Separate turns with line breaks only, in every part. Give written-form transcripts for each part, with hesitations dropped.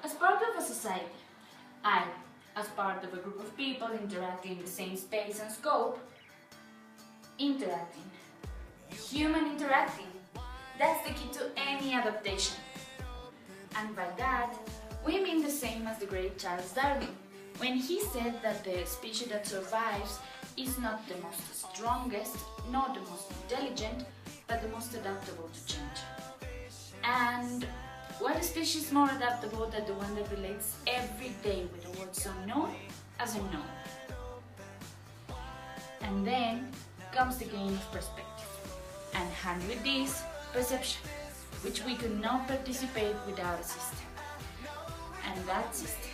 as part of a society. I, as part of a group of people interacting in the same space and scope. Interacting. Human interacting. That's the key to any adaptation. And by that, we mean the same as the great Charles Darwin, when he said that the species that survives is not the most strongest, not the most intelligent, but the most adaptable to change. And what species is more adaptable than the one that relates every day with the words unknown as unknown? And then comes the gain of perspective, and hand with this, perception, which we could not participate without a system. And that system,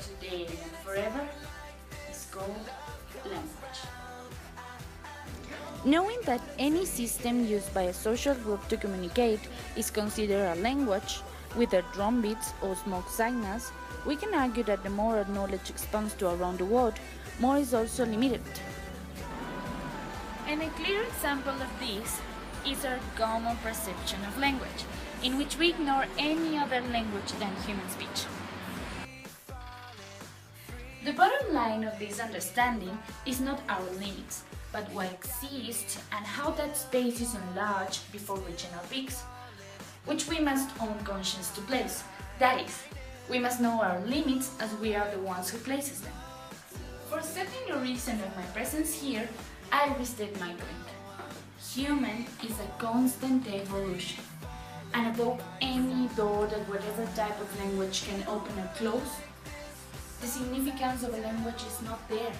today and forever, is called language. Knowing that any system used by a social group to communicate is considered a language, whether drum beats or smoke signals, we can argue that the more our knowledge expands to around the world, more is also limited. And a clear example of this is our common perception of language, in which we ignore any other language than human speech. The bottom line of this understanding is not our limits, but what exists and how that space is enlarged before reaching our peaks, which we must own conscience to place. That is, we must know our limits as we are the ones who places them. For setting the reason of my presence here, I restate my point. Human is a constant evolution, and above any door that whatever type of language can open or close, the significance of a language is not there.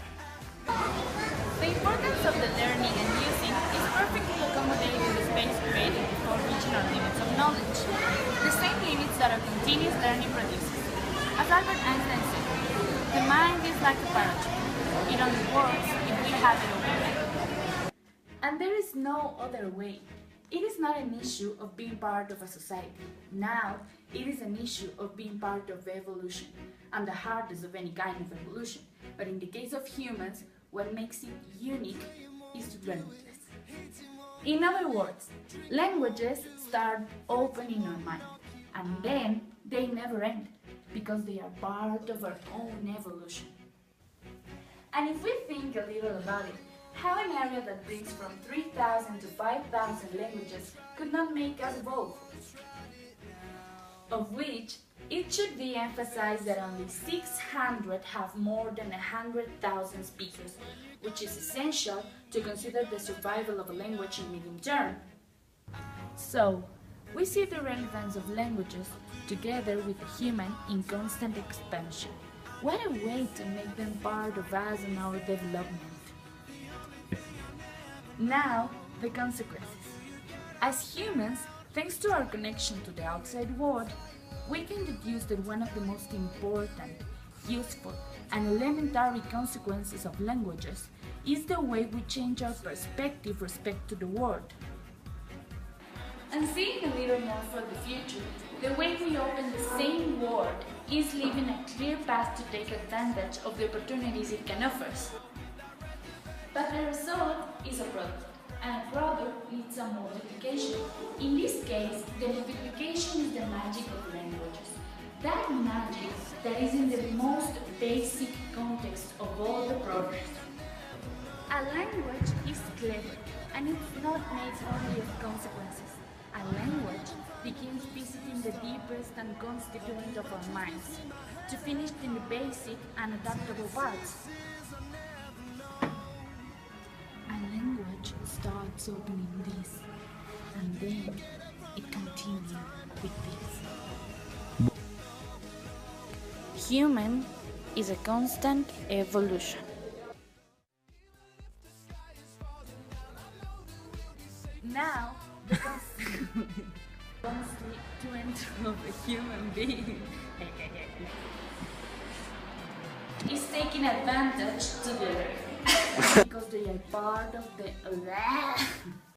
The importance of the learning and using is perfectly accommodated in the space created before reaching our limits of knowledge, the same limits that our continuous learning produces. As Albert Einstein said, the mind is like a parachute. It only works if we have it open. And there is no other way. It is not an issue of being part of a society. Now, it is an issue of being part of evolution, and the hardest of any kind of evolution. But in the case of humans, what makes it unique is randomness. In other words, languages start open in our mind, and then they never end, because they are part of our own evolution. And if we think a little about it, how an area that brings from 3,000 to 5,000 languages could not make us evolve? Of which, it should be emphasized that only 600 have more than 100,000 speakers, which is essential to consider the survival of a language in medium term. So, we see the relevance of languages together with the human in constant expansion. What a way to make them part of us and our development. Now, the consequences. As humans, thanks to our connection to the outside world, we can deduce that one of the most important, useful, and elementary consequences of languages is the way we change our perspective with respect to the world. And seeing a little more for the future, the way we open the same world is leaving a clear path to take advantage of the opportunities it can offer us. But the result is a product, and a product needs a multiplication. In this case, the multiplication is the magic of languages. That magic that is in the most basic context of all the progress. A language is clever, and it's not made only of consequences. A language begins visiting the deepest and constituent of our minds, to finish in the basic and adaptable parts. A language starts opening this, and then it continues with this. Human is a constant evolution. Now, the constituent of a human being is taking advantage to the because they are part of the